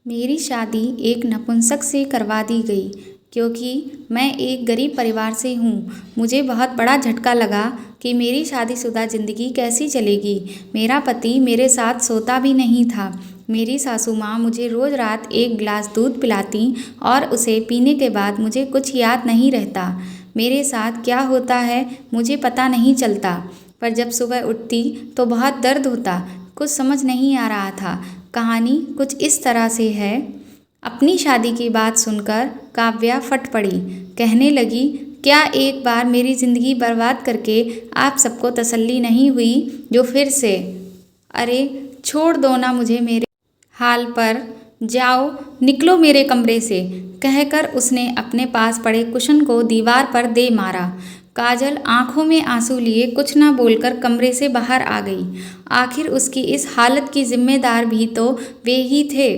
मेरी शादी एक नपुंसक से करवा दी गई क्योंकि मैं एक गरीब परिवार से हूँ। मुझे बहुत बड़ा झटका लगा कि मेरी शादीशुदा ज़िंदगी कैसी चलेगी। मेरा पति मेरे साथ सोता भी नहीं था। मेरी सासू माँ मुझे रोज़ रात एक गिलास दूध पिलाती और उसे पीने के बाद मुझे कुछ याद नहीं रहता। मेरे साथ क्या होता है मुझे पता नहीं चलता, पर जब सुबह उठती तो बहुत दर्द होता। कुछ समझ नहीं आ रहा था। कहानी कुछ इस तरह से है। अपनी शादी की बात सुनकर काव्या फट पड़ी। कहने लगी, क्या एक बार मेरी ज़िंदगी बर्बाद करके आप सबको तसल्ली नहीं हुई जो फिर से। अरे छोड़ दो ना मुझे मेरे हाल पर, जाओ निकलो मेरे कमरे से, कहकर उसने अपने पास पड़े कुशन को दीवार पर दे मारा। काजल आंखों में आंसू लिए कुछ न बोलकर कमरे से बाहर आ गई। आखिर उसकी इस हालत की जिम्मेदार भी तो वे ही थे।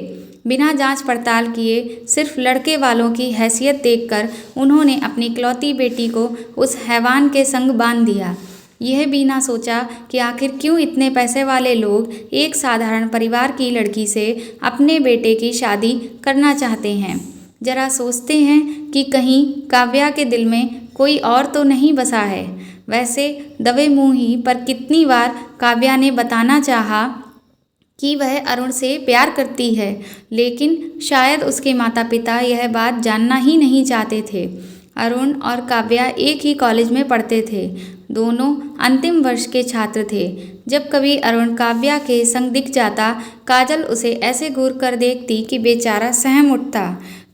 बिना जांच पड़ताल किए सिर्फ लड़के वालों की हैसियत देखकर उन्होंने अपनी इकलौती बेटी को उस हैवान के संग बांध दिया। यह भी ना सोचा कि आखिर क्यों इतने पैसे वाले लोग एक साधारण परिवार की लड़की से अपने बेटे की शादी करना चाहते हैं। जरा सोचते हैं कि कहीं काव्या के दिल में कोई और तो नहीं बसा है। वैसे दबे मुंह ही पर कितनी बार काव्या ने बताना चाहा कि वह अरुण से प्यार करती है, लेकिन शायद उसके माता पिता यह बात जानना ही नहीं चाहते थे। अरुण और काव्या एक ही कॉलेज में पढ़ते थे। दोनों अंतिम वर्ष के छात्र थे। जब कभी अरुण काव्या के संग दिख जाता, काजल उसे ऐसे घूर कर देखती कि बेचारा सहम उठता।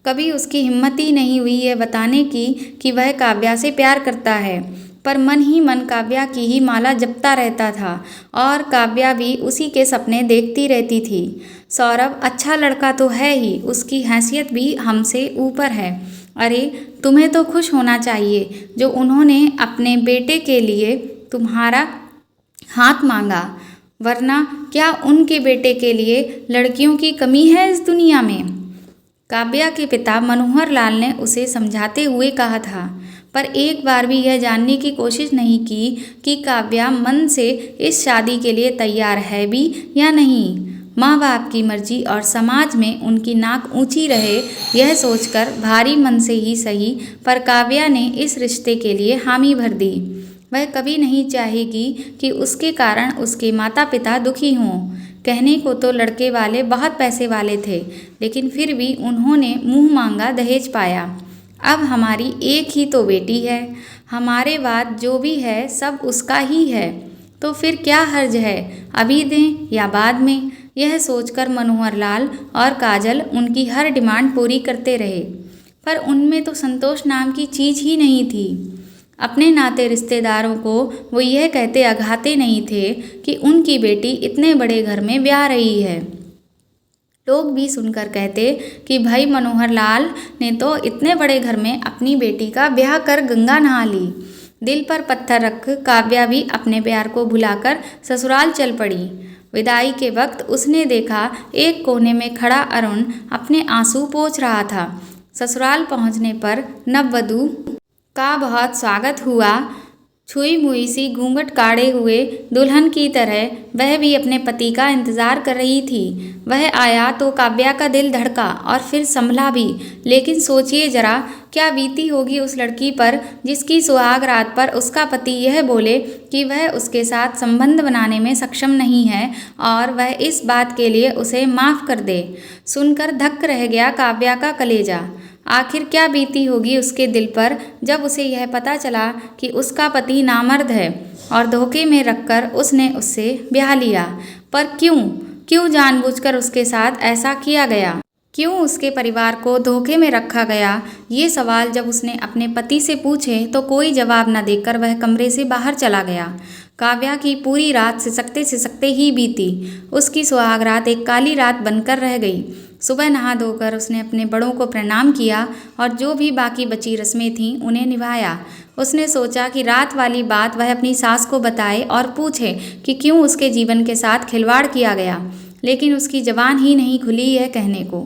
कभी उसकी हिम्मत ही नहीं हुई यह बताने की कि वह काव्या से प्यार करता है, पर मन ही मन काव्या की ही माला जपता रहता था और काव्या भी उसी के सपने देखती रहती थी। सौरभ अच्छा लड़का तो है ही, उसकी हैसियत भी हमसे ऊपर है। अरे तुम्हें तो खुश होना चाहिए जो उन्होंने अपने बेटे के लिए तुम्हारा हाथ मांगा, वरना क्या उनके बेटे के लिए लड़कियों की कमी है इस दुनिया में। काव्या के पिता मनोहर लाल ने उसे समझाते हुए कहा था, पर एक बार भी यह जानने की कोशिश नहीं की कि काव्या मन से इस शादी के लिए तैयार है भी या नहीं। माँ बाप की मर्जी और समाज में उनकी नाक ऊंची रहे, यह सोचकर भारी मन से ही सही, पर काव्या ने इस रिश्ते के लिए हामी भर दी। वह कभी नहीं चाहेगी कि उसके कारण उसके माता पिता दुखी हों। कहने को तो लड़के वाले बहुत पैसे वाले थे, लेकिन फिर भी उन्होंने मुंह मांगा दहेज पाया। अब हमारी एक ही तो बेटी है, हमारे बाद जो भी है सब उसका ही है, तो फिर क्या हर्ज है, अभी दें या बाद में। यह सोचकर मनोहर लाल और काजल उनकी हर डिमांड पूरी करते रहे, पर उनमें तो संतोष नाम की चीज़ ही नहीं थी। अपने नाते रिश्तेदारों को वो यह कहते अघाते नहीं थे कि उनकी बेटी इतने बड़े घर में ब्याह रही है। लोग भी सुनकर कहते कि भाई मनोहर लाल ने तो इतने बड़े घर में अपनी बेटी का ब्याह कर गंगा नहा ली। दिल पर पत्थर रख काव्या भी अपने प्यार को भुलाकर ससुराल चल पड़ी। विदाई के वक्त उसने देखा एक कोने में खड़ा अरुण अपने आंसू पोंछ रहा था। ससुराल पहुंचने पर नववधू का बहुत स्वागत हुआ। छुई मुई सी घूंघट काढ़े हुए दुल्हन की तरह वह भी अपने पति का इंतजार कर रही थी। वह आया तो काव्या का दिल धड़का और फिर संभला भी, लेकिन सोचिए जरा क्या बीती होगी उस लड़की पर जिसकी सुहाग रात पर उसका पति यह बोले कि वह उसके साथ संबंध बनाने में सक्षम नहीं है और वह इस बात के लिए उसे माफ़ कर दे। सुनकर धक्क रह गया काव्या का कलेजा। आखिर क्या बीती होगी उसके दिल पर जब उसे यह पता चला कि उसका पति नामर्द है और धोखे में रखकर उसने उससे ब्याह लिया। पर क्यों जानबूझकर उसके साथ ऐसा किया गया? क्यों उसके परिवार को धोखे में रखा गया? ये सवाल जब उसने अपने पति से पूछे तो कोई जवाब न देकर वह कमरे से बाहर चला गया। काव्या की पूरी रात सिसकते ही बीती। उसकी सुहाग रात एक काली रात बनकर रह गई। सुबह नहा धोकर उसने अपने बड़ों को प्रणाम किया और जो भी बाकी बची रस्में थीं उन्हें निभाया। उसने सोचा कि रात वाली बात वह अपनी सास को बताए और पूछे कि क्यों उसके जीवन के साथ खिलवाड़ किया गया, लेकिन उसकी जबान ही नहीं खुली यह कहने को।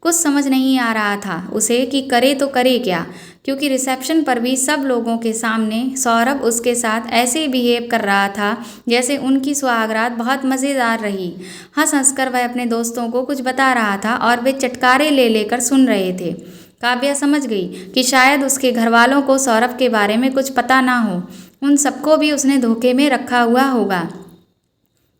कुछ समझ नहीं आ रहा था उसे कि करे तो करे क्या। क्योंकि रिसेप्शन पर भी सब लोगों के सामने सौरभ उसके साथ ऐसे बिहेव कर रहा था जैसे उनकी सुहागरात बहुत मज़ेदार रही। हंस हंस कर वह अपने दोस्तों को कुछ बता रहा था और वे चटकारे ले लेकर सुन रहे थे। काव्या समझ गई कि शायद उसके घर वालों को सौरभ के बारे में कुछ पता ना हो, उन सबको भी उसने धोखे में रखा हुआ होगा।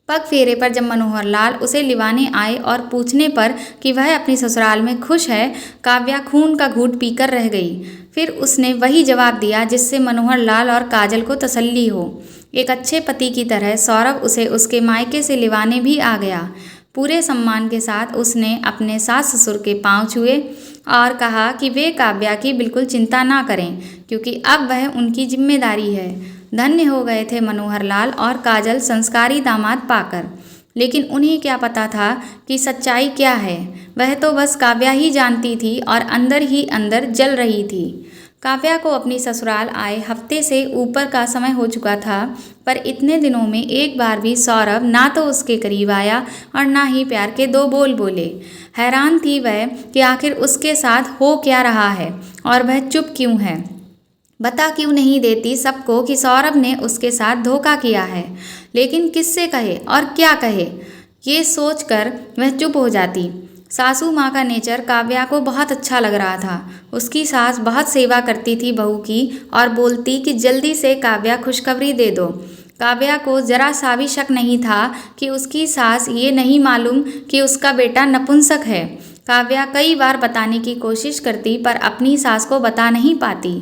पग फेरे पर जब मनोहर लाल उसे लिवाने आए और पूछने पर कि वह अपनी ससुराल में खुश है, काव्या खून का घूंट पीकर रह गई। फिर उसने वही जवाब दिया जिससे मनोहर लाल और काजल को तसल्ली हो। एक अच्छे पति की तरह सौरभ उसे उसके मायके से लिवाने भी आ गया। पूरे सम्मान के साथ उसने अपने सास ससुर के पांव छुए और कहा कि वे काव्या की बिल्कुल चिंता ना करें, क्योंकि अब वह उनकी जिम्मेदारी है। धन्य हो गए थे मनोहर लाल और काजल संस्कारी दामाद पाकर। लेकिन उन्हें क्या पता था कि सच्चाई क्या है। वह तो बस काव्या ही जानती थी और अंदर ही अंदर जल रही थी। काव्या को अपनी ससुराल आए हफ्ते से ऊपर का समय हो चुका था, पर इतने दिनों में एक बार भी सौरभ ना तो उसके करीब आया और ना ही प्यार के दो बोल बोले। हैरान थी वह कि आखिर उसके साथ हो क्या रहा है और वह चुप क्यों है। बता क्यों नहीं देती सबको कि सौरभ ने उसके साथ धोखा किया है, लेकिन किससे कहे और क्या कहे, ये सोचकर वह चुप हो जाती। सासू माँ का नेचर काव्या को बहुत अच्छा लग रहा था। उसकी सास बहुत सेवा करती थी बहू की और बोलती कि जल्दी से काव्या खुशखबरी दे दो। काव्या को जरा सा भी शक नहीं था कि उसकी सास ये नहीं मालूम कि उसका बेटा नपुंसक है। काव्या कई बार बताने की कोशिश करती पर अपनी सास को बता नहीं पाती।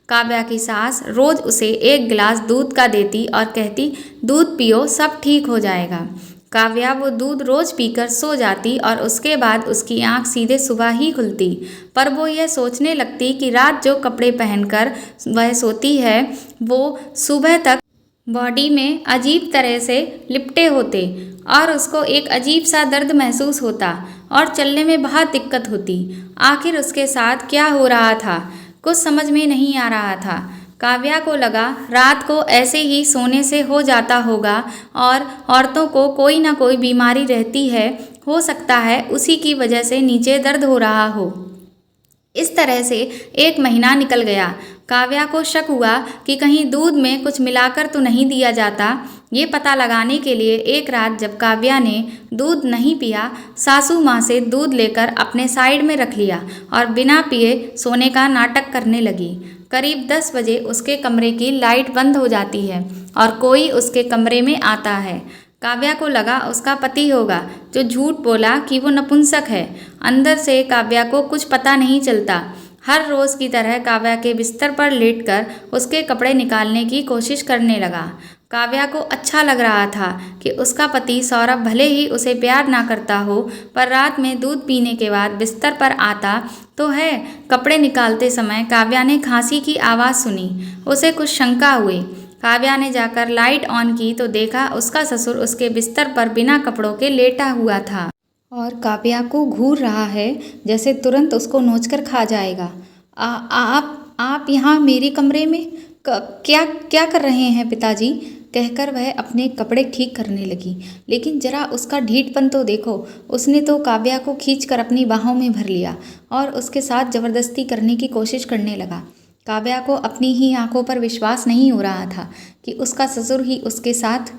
काव्या की सास रोज उसे एक गिलास दूध का देती और कहती, दूध पियो सब ठीक हो जाएगा। काव्या वो दूध रोज पीकर सो जाती और उसके बाद उसकी आंख सीधे सुबह ही खुलती। पर वो यह सोचने लगती कि रात जो कपड़े पहनकर वह सोती है वो सुबह तक बॉडी में अजीब तरह से लिपटे होते और उसको एक अजीब सा दर्द महसूस होता और चलने में बहुत दिक्कत होती। आखिर उसके साथ क्या हो रहा था, कुछ समझ में नहीं आ रहा था। काव्या को लगा रात को ऐसे ही सोने से हो जाता होगा और औरतों को कोई ना कोई बीमारी रहती है, हो सकता है उसी की वजह से नीचे दर्द हो रहा हो। इस तरह से एक महीना निकल गया। काव्या को शक हुआ कि कहीं दूध में कुछ मिलाकर तो नहीं दिया जाता। ये पता लगाने के लिए एक रात जब काव्या ने दूध नहीं पिया, सासू माँ से दूध लेकर अपने साइड में रख लिया और बिना पिए सोने का नाटक करने लगी। करीब 10 बजे उसके कमरे की लाइट बंद हो जाती है और कोई उसके कमरे में आता है। काव्या को लगा उसका पति होगा जो झूठ बोला कि वो नपुंसक है। अंदर से काव्या को कुछ पता नहीं चलता। हर रोज़ की तरह काव्या के बिस्तर पर लेटकर उसके कपड़े निकालने की कोशिश करने लगा। काव्या को अच्छा लग रहा था कि उसका पति सौरभ भले ही उसे प्यार ना करता हो, पर रात में दूध पीने के बाद बिस्तर पर आता तो है। कपड़े निकालते समय काव्या ने खांसी की आवाज़ सुनी। उसे कुछ शंका हुई। काव्या ने जाकर लाइट ऑन की तो देखा उसका ससुर उसके बिस्तर पर बिना कपड़ों के लेटा हुआ था और काव्या को घूर रहा है जैसे तुरंत उसको नोचकर खा जाएगा। आप यहाँ मेरे कमरे में क्या कर रहे हैं पिताजी, कहकर वह अपने कपड़े ठीक करने लगी। लेकिन जरा उसका ढीठपन तो देखो। उसने तो काव्या को खींचकर अपनी बाहों में भर लिया और उसके साथ ज़बरदस्ती करने की कोशिश करने लगा। काव्या को अपनी ही आंखों पर विश्वास नहीं हो रहा था कि उसका ससुर ही उसके साथ।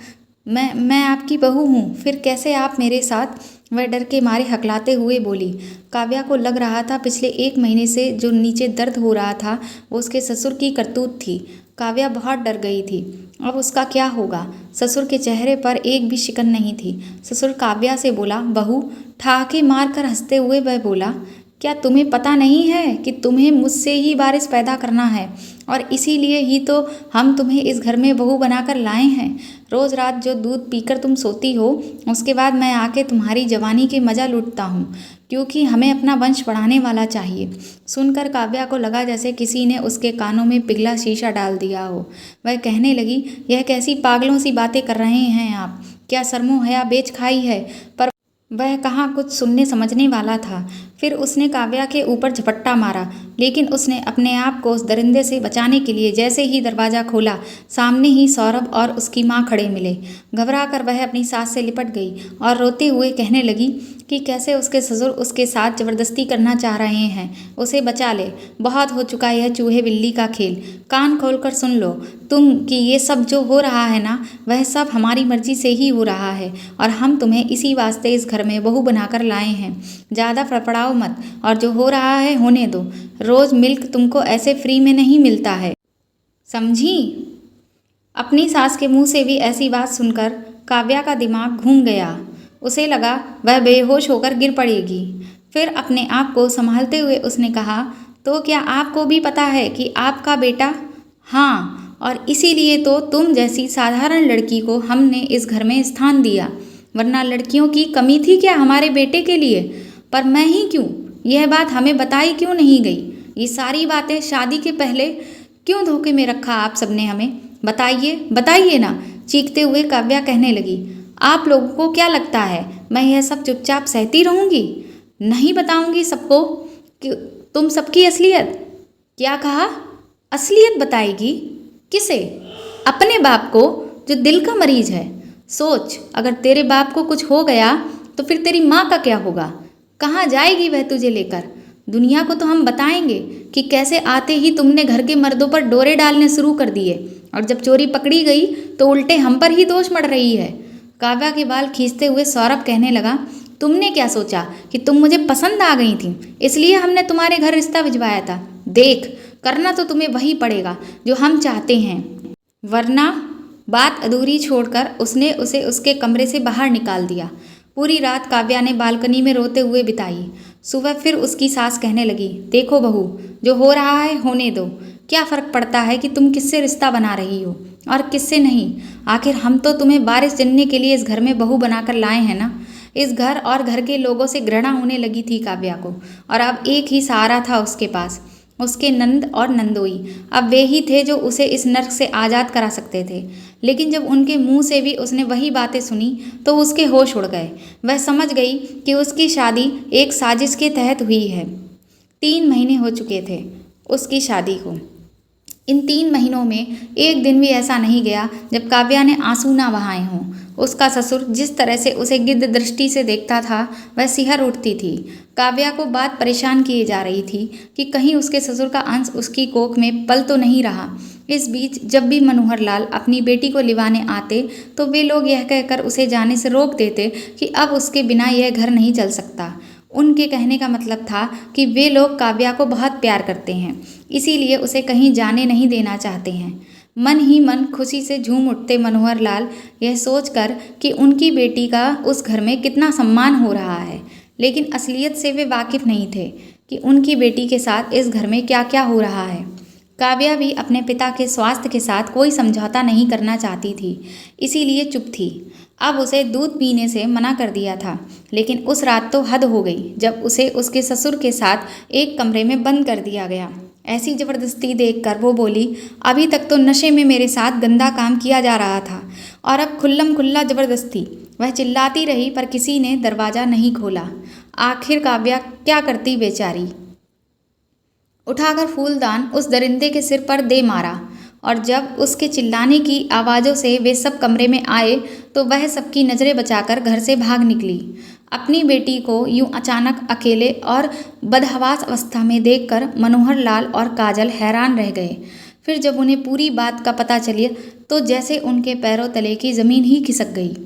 मैं आपकी बहू हूँ, फिर कैसे आप मेरे साथ, वह डर के मारे हकलाते हुए बोली। काव्या को लग रहा था पिछले 1 महीने से जो नीचे दर्द हो रहा था वो उसके ससुर की करतूत थी। काव्या बहुत डर गई थी। अब उसका क्या होगा। ससुर के चेहरे पर एक भी शिकन नहीं थी। ससुर काव्या से बोला, बहू, ठहाके मार कर हंसते हुए वह बोला, क्या तुम्हें पता नहीं है कि तुम्हें मुझसे ही वारिस पैदा करना है और इसीलिए ही तो हम तुम्हें इस घर में बहू बनाकर लाए हैं। रोज़ रात जो दूध पीकर तुम सोती हो उसके बाद मैं आके तुम्हारी जवानी के मज़ा लूटता हूँ, क्योंकि हमें अपना वंश बढ़ाने वाला चाहिए। सुनकर काव्या को लगा जैसे किसी ने उसके कानों में पिघला शीशा डाल दिया हो। वह कहने लगी, यह कैसी पागलों सी बातें कर रहे हैं आप, क्या शर्मो हया बेच खाई है। पर वह कहाँ कुछ सुनने समझने वाला था। फिर उसने काव्या के ऊपर झपट्टा मारा, लेकिन उसने अपने आप को उस दरिंदे से बचाने के लिए जैसे ही दरवाज़ा खोला, सामने ही सौरभ और उसकी माँ खड़े मिले। घबरा कर वह अपनी सास से लिपट गई और रोते हुए कहने लगी कि कैसे उसके ससुर उसके साथ ज़बरदस्ती करना चाह रहे हैं। उसे बचा ले, बहुत हो चुका यह चूहे बिल्ली का खेल। कान खोलकर सुन लो तुम कि ये सब जो हो रहा है ना, वह सब हमारी मर्जी से ही हो रहा है और हम तुम्हें इसी वास्ते इस घर में बहू बनाकर लाए हैं। ज़्यादा फड़फड़ाओ मत और जो हो रहा है होने दो। रोज़ मिल्क तुमको ऐसे फ्री में नहीं मिलता है, समझी? अपनी सास के मुंह से भी ऐसी बात सुनकर काव्या का दिमाग घूम गया। उसे लगा वह बेहोश होकर गिर पड़ेगी। फिर अपने आप को संभालते हुए उसने कहा, तो क्या आपको भी पता है कि आपका बेटा? हाँ, और इसीलिए तो तुम जैसी साधारण लड़की को हमने इस घर में स्थान दिया, वरना लड़कियों की कमी थी क्या हमारे बेटे के लिए? पर मैं ही क्यों? यह बात हमें बताई क्यों नहीं गई? ये सारी बातें शादी के पहले क्यों धोखे में रखा आप सबने हमें? बताइए बताइए ना, चीखते हुए काव्या कहने लगी। आप लोगों को क्या लगता है मैं यह सब चुपचाप सहती रहूँगी? नहीं बताऊँगी सबको कि तुम सबकी असलियत। क्या कहा? असलियत बताएगी? किसे? अपने बाप को जो दिल का मरीज है। सोच, अगर तेरे बाप को कुछ हो गया तो फिर तेरी माँ का क्या होगा? कहाँ जाएगी वह तुझे लेकर? दुनिया को तो हम बताएंगे कि कैसे आते ही तुमने घर के मर्दों पर डोरे डालने शुरू कर दिए और जब चोरी पकड़ी गई तो उल्टे हम पर ही दोष मढ़ रही है। काव्या के बाल खींचते हुए सौरभ कहने लगा, तुमने क्या सोचा कि तुम मुझे पसंद आ गई थी इसलिए हमने तुम्हारे घर रिश्ता भिजवाया था? देख, करना तो तुम्हें वही पड़ेगा जो हम चाहते हैं, वरना। बात अधूरी छोड़कर उसने उसे उसके कमरे से बाहर निकाल दिया। पूरी रात काव्या ने बालकनी में रोते हुए बिताई। सुबह फिर उसकी सास कहने लगी, देखो बहू, जो हो रहा है होने दो। क्या फ़र्क पड़ता है कि तुम किससे रिश्ता बना रही हो और किससे नहीं? आखिर हम तो तुम्हें बारिश जनने के लिए इस घर में बहू बनाकर लाए हैं ना। इस घर और घर के लोगों से घृणा होने लगी थी काव्या को, और अब एक ही सहारा था उसके पास, उसके नंद और नंदोई। अब वे ही थे जो उसे इस नर्क से आज़ाद करा सकते थे। लेकिन जब उनके मुंह से भी उसने वही बातें सुनी तो उसके होश उड़ गए। वह समझ गई कि उसकी शादी एक साजिश के तहत हुई है। 3 महीने हो चुके थे उसकी शादी को। इन 3 महीनों में एक दिन भी ऐसा नहीं गया जब काव्या ने आंसू ना बहाए हों। उसका ससुर जिस तरह से उसे गिद्ध दृष्टि से देखता था वह सिहर उठती थी। काव्या को बात परेशान किए जा रही थी कि कहीं उसके ससुर का अंश उसकी कोख में पल तो नहीं रहा। इस बीच जब भी मनोहर लाल अपनी बेटी को लिवाने आते तो वे लोग यह कहकर उसे जाने से रोक देते कि अब उसके बिना यह घर नहीं चल सकता। उनके कहने का मतलब था कि वे लोग काव्या को बहुत प्यार करते हैं, इसीलिए उसे कहीं जाने नहीं देना चाहते हैं। मन ही मन खुशी से झूम उठते मनोहर लाल यह सोचकर कि उनकी बेटी का उस घर में कितना सम्मान हो रहा है, लेकिन असलियत से वे वाकिफ़ नहीं थे कि उनकी बेटी के साथ इस घर में क्या क्या हो रहा है। काव्या भी अपने पिता के स्वास्थ्य के साथ कोई समझौता नहीं करना चाहती थी, इसीलिए चुप थी। अब उसे दूध पीने से मना कर दिया था, लेकिन उस रात तो हद हो गई जब उसे उसके ससुर के साथ एक कमरे में बंद कर दिया गया। ऐसी ज़बरदस्ती देखकर वो बोली, अभी तक तो नशे में मेरे साथ गंदा काम किया जा रहा था और अब खुल्लम खुल्ला ज़बरदस्ती। वह चिल्लाती रही पर किसी ने दरवाज़ा नहीं खोला। आखिर काव्या क्या करती बेचारी। उठाकर फूलदान उस दरिंदे के सिर पर दे मारा, और जब उसके चिल्लाने की आवाज़ों से वे सब कमरे में आए तो वह सबकी नज़रें बचाकर घर से भाग निकली। अपनी बेटी को यूं अचानक अकेले और बदहवास अवस्था में देखकर मनोहर लाल और काजल हैरान रह गए। फिर जब उन्हें पूरी बात का पता चला तो जैसे उनके पैरों तले की ज़मीन ही खिसक गई।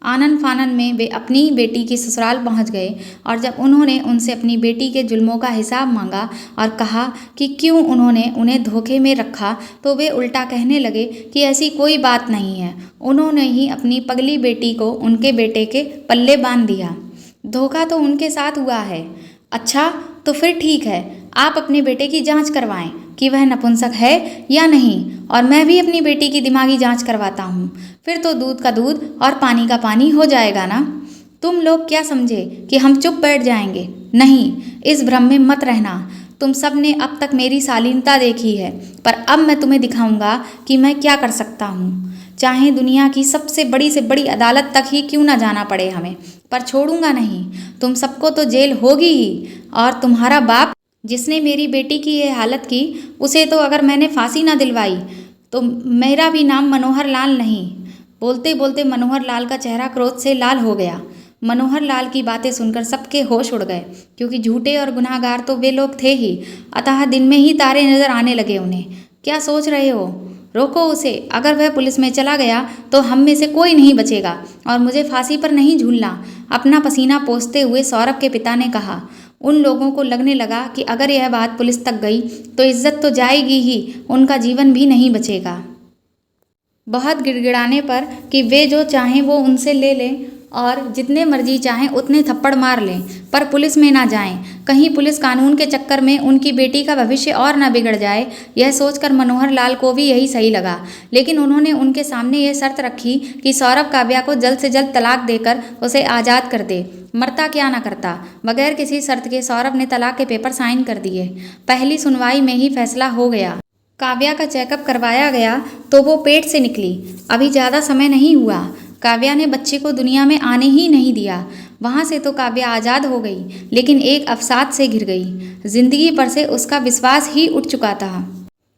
आनन फानन में वे अपनी बेटी के ससुराल पहुंच गए, और जब उन्होंने उनसे अपनी बेटी के जुल्मों का हिसाब मांगा और कहा कि क्यों उन्होंने उन्हें धोखे में रखा, तो वे उल्टा कहने लगे कि ऐसी कोई बात नहीं है, उन्होंने ही अपनी पगली बेटी को उनके बेटे के पल्ले बांध दिया। धोखा तो उनके साथ हुआ है। अच्छा, तो फिर ठीक है, आप अपने बेटे की जांच करवाएं कि वह नपुंसक है या नहीं, और मैं भी अपनी बेटी की दिमागी जांच करवाता हूँ। फिर तो दूध का दूध और पानी का पानी हो जाएगा ना। तुम लोग क्या समझे कि हम चुप बैठ जाएंगे? नहीं, इस भ्रम में मत रहना। तुम सब ने अब तक मेरी शालीनता देखी है, पर अब मैं तुम्हें दिखाऊंगा कि मैं क्या कर सकता हूँ। चाहे दुनिया की सबसे बड़ी से बड़ी अदालत तक ही क्यों ना जाना पड़े हमें, पर छोड़ूंगा नहीं। तुम सबको तो जेल होगी ही। और तुम्हारा बाप जिसने मेरी बेटी की ये हालत की, उसे तो अगर मैंने फांसी ना दिलवाई तो मेरा भी नाम मनोहर लाल नहीं। बोलते बोलते मनोहर लाल का चेहरा क्रोध से लाल हो गया। मनोहर लाल की बातें सुनकर सबके होश उड़ गए, क्योंकि झूठे और गुनाहगार तो वे लोग थे ही। अतः दिन में ही तारे नजर आने लगे उन्हें। क्या सोच रहे हो? रोको उसे। अगर वह पुलिस में चला गया तो हम में से कोई नहीं बचेगा, और मुझे फांसी पर नहीं झूलना। अपना पसीना पोंछते हुए सौरभ के पिता ने कहा। उन लोगों को लगने लगा कि अगर यह बात पुलिस तक गई तो इज्जत तो जाएगी ही, उनका जीवन भी नहीं बचेगा। बहुत गिड़गिड़ाने पर कि वे जो चाहें वो उनसे ले लें और जितने मर्जी चाहें उतने थप्पड़ मार लें, पर पुलिस में ना जाएं। कहीं पुलिस कानून के चक्कर में उनकी बेटी का भविष्य और ना बिगड़ जाए, यह सोचकर मनोहर लाल को भी यही सही लगा। लेकिन उन्होंने उनके सामने यह शर्त रखी कि सौरभ काव्या को जल्द से जल्द तलाक देकर उसे आज़ाद कर दे, मरता क्या ना करता। बगैर किसी शर्त के सौरभ ने तलाक के पेपर साइन कर दिए। पहली सुनवाई में ही फैसला हो गया। काव्या का चेकअप करवाया गया तो वो पेट से निकली। अभी ज़्यादा समय नहीं हुआ। काव्या ने बच्चे को दुनिया में आने ही नहीं दिया। वहाँ से तो काव्या आज़ाद हो गई, लेकिन एक अवसाद से घिर गई। जिंदगी पर से उसका विश्वास ही उठ चुका था।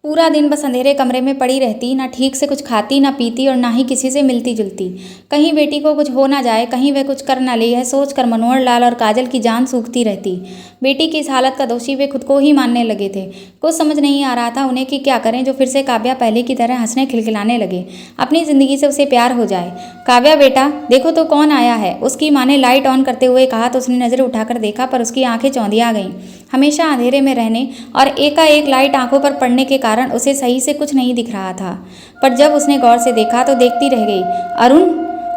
पूरा दिन बस अंधेरे कमरे में पड़ी रहती, ना ठीक से कुछ खाती ना पीती और ना ही किसी से मिलती जुलती। कहीं बेटी को कुछ हो ना जाए, कहीं वह कुछ कर ना ले, यह सोचकर मनोहर लाल और काजल की जान सूखती रहती। बेटी की इस हालत का दोषी वे खुद को ही मानने लगे थे। कुछ समझ नहीं आ रहा था उन्हें कि क्या करें जो फिर से काव्या पहले की तरह हंसने खिलखिलाने लगे, अपनी ज़िंदगी से उसे प्यार हो जाए। काव्या बेटा देखो तो कौन आया है, उसकी माँ ने लाइट ऑन करते हुए कहा तो उसने नज़र उठाकर देखा, पर उसकी आंखें चौंधिया गईं। हमेशा अंधेरे में रहने और एकाएक लाइट आंखों पर पड़ने के कारण उसे सही से कुछ नहीं दिख रहा था, पर जब उसने गौर से देखा तो देखती रह गई। अरुण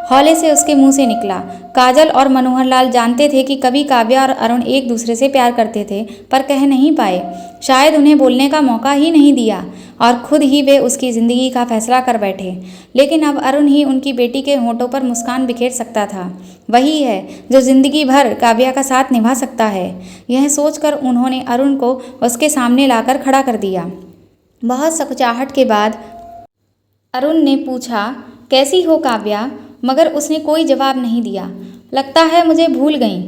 हौले से उसके मुंह से निकला। काजल और मनोहर लाल जानते थे कि कभी काव्या और अरुण एक दूसरे से प्यार करते थे, पर कह नहीं पाए। शायद उन्हें बोलने का मौका ही नहीं दिया और खुद ही वे उसकी ज़िंदगी का फैसला कर बैठे। लेकिन अब अरुण ही उनकी बेटी के होंठों पर मुस्कान बिखेर सकता था। वही है जो ज़िंदगी भर काव्या का साथ निभा सकता है। यह सोचकर उन्होंने अरुण को उसके सामने लाकर खड़ा कर दिया। बहुत सकुचाहट के बाद अरुण ने पूछा, कैसी हो काव्या? मगर उसने कोई जवाब नहीं दिया। लगता है मुझे भूल गई।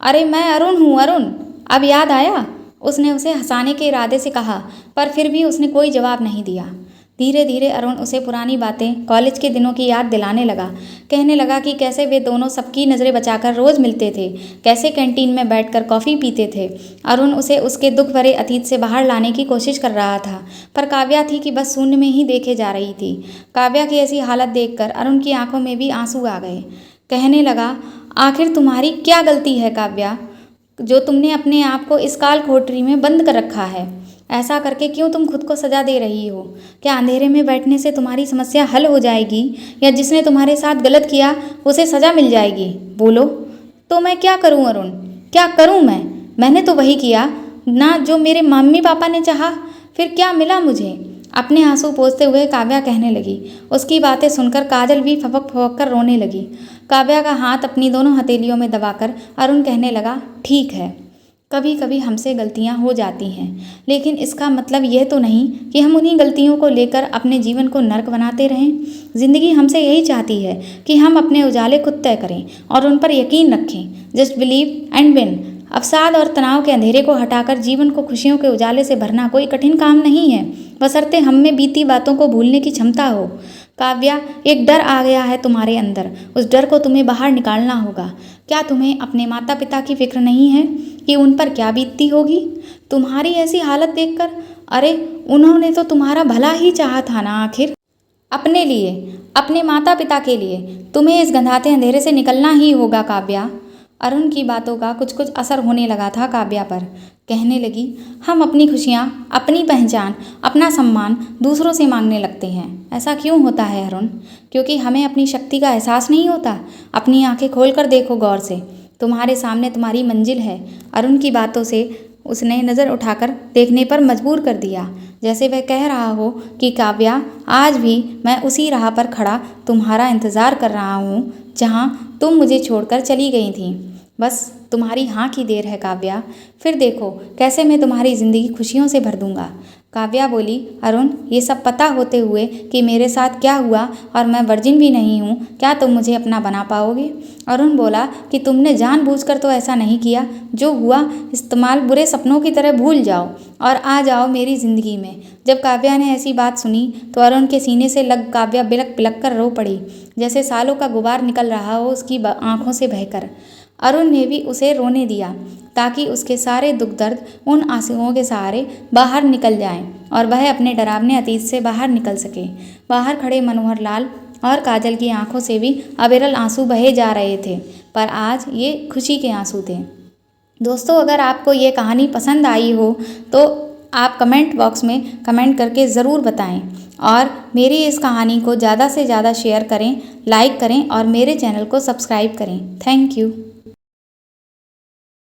अरे मैं अरुण हूँ अरुण, अब याद आया? उसने उसे हंसाने के इरादे से कहा, पर फिर भी उसने कोई जवाब नहीं दिया। धीरे धीरे अरुण उसे पुरानी बातें, कॉलेज के दिनों की याद दिलाने लगा। कहने लगा कि कैसे वे दोनों सबकी नज़रें बचाकर रोज़ मिलते थे, कैसे कैंटीन में बैठकर कॉफ़ी पीते थे। अरुण उसे उसके दुख भरे अतीत से बाहर लाने की कोशिश कर रहा था, पर काव्या थी कि बस शून्य में ही देखे जा रही थी। काव्या की ऐसी हालत देखकर अरुण की आंखों में भी आंसू आ गए। कहने लगा, आखिर तुम्हारी क्या गलती है काव्या, जो तुमने अपने आप को इस काल कोठरी में बंद कर रखा है? ऐसा करके क्यों तुम खुद को सजा दे रही हो? क्या अंधेरे में बैठने से तुम्हारी समस्या हल हो जाएगी, या जिसने तुम्हारे साथ गलत किया उसे सजा मिल जाएगी? बोलो तो मैं क्या करूं अरुण, क्या करूं मैंने तो वही किया ना जो मेरे मम्मी पापा ने चाहा, फिर क्या मिला मुझे? अपने आंसू पोंछते हुए काव्या कहने लगी। उसकी बातें सुनकर काजल भी फपक फपक कर रोने लगी। काव्या का हाथ अपनी दोनों हथेलियों में दबाकर अरुण कहने लगा, ठीक है, कभी कभी हमसे गलतियां हो जाती हैं, लेकिन इसका मतलब यह तो नहीं कि हम उन्हीं गलतियों को लेकर अपने जीवन को नर्क बनाते रहें। ज़िंदगी हमसे यही चाहती है कि हम अपने उजाले खुद तय करें और उन पर यकीन रखें। Just believe and win. अवसाद और तनाव के अंधेरे को हटाकर जीवन को खुशियों के उजाले से भरना कोई कठिन काम नहीं है, बशर्ते हम में बीती बातों को भूलने की क्षमता हो। काव्या, एक डर आ गया है तुम्हारे अंदर, उस डर को तुम्हें बाहर निकालना होगा। क्या तुम्हें अपने माता पिता की फिक्र नहीं है कि उन पर क्या बीतती होगी तुम्हारी ऐसी हालत देखकर? अरे उन्होंने तो तुम्हारा भला ही चाहा था ना आखिर। अपने लिए, अपने माता पिता के लिए तुम्हें इस गंधाते अंधेरे से निकलना ही होगा काव्या। अरुण की बातों का कुछ कुछ असर होने लगा था काव्या पर। कहने लगी, हम अपनी खुशियाँ, अपनी पहचान, अपना सम्मान दूसरों से मांगने लगते हैं। ऐसा क्यों होता है अरुण? क्योंकि हमें अपनी शक्ति का एहसास नहीं होता। अपनी आंखें खोलकर देखो गौर से, तुम्हारे सामने तुम्हारी मंजिल है। अरुण की बातों से उसने नज़र उठाकर देखने पर मजबूर कर दिया, जैसे वह कह रहा हो कि काव्या, आज भी मैं उसी राह पर खड़ा तुम्हारा इंतज़ार कर रहा हूँ जहाँ तुम मुझे छोड़कर चली गई थी। बस तुम्हारी हाँ की देर है काव्या, फिर देखो कैसे मैं तुम्हारी ज़िंदगी खुशियों से भर दूंगा। काव्या बोली, अरुण, ये सब पता होते हुए कि मेरे साथ क्या हुआ और मैं वर्जिन भी नहीं हूँ, क्या तुम मुझे अपना बना पाओगे? अरुण बोला कि तुमने जानबूझकर तो ऐसा नहीं किया, जो हुआ इस्तेमाल बुरे सपनों की तरह भूल जाओ और आ जाओ मेरी ज़िंदगी में। जब काव्या ने ऐसी बात सुनी तो अरुण के सीने से लग काव्या बिलक बिलक कर रो पड़ी, जैसे सालों का गुबार निकल रहा हो उसकी आंखों से बहकर। अरुण ने भी उसे रोने दिया ताकि उसके सारे दुख दर्द उन आंसुओं के सहारे बाहर निकल जाएं और वह अपने डरावने अतीत से बाहर निकल सके। बाहर खड़े मनोहर लाल और काजल की आंखों से भी अविरल आंसू बहे जा रहे थे, पर आज ये खुशी के आंसू थे। दोस्तों, अगर आपको ये कहानी पसंद आई हो तो आप कमेंट बॉक्स में कमेंट करके ज़रूर बताएं और मेरी इस कहानी को ज़्यादा से ज़्यादा शेयर करें, लाइक करें और मेरे चैनल को सब्सक्राइब करें। Thank you.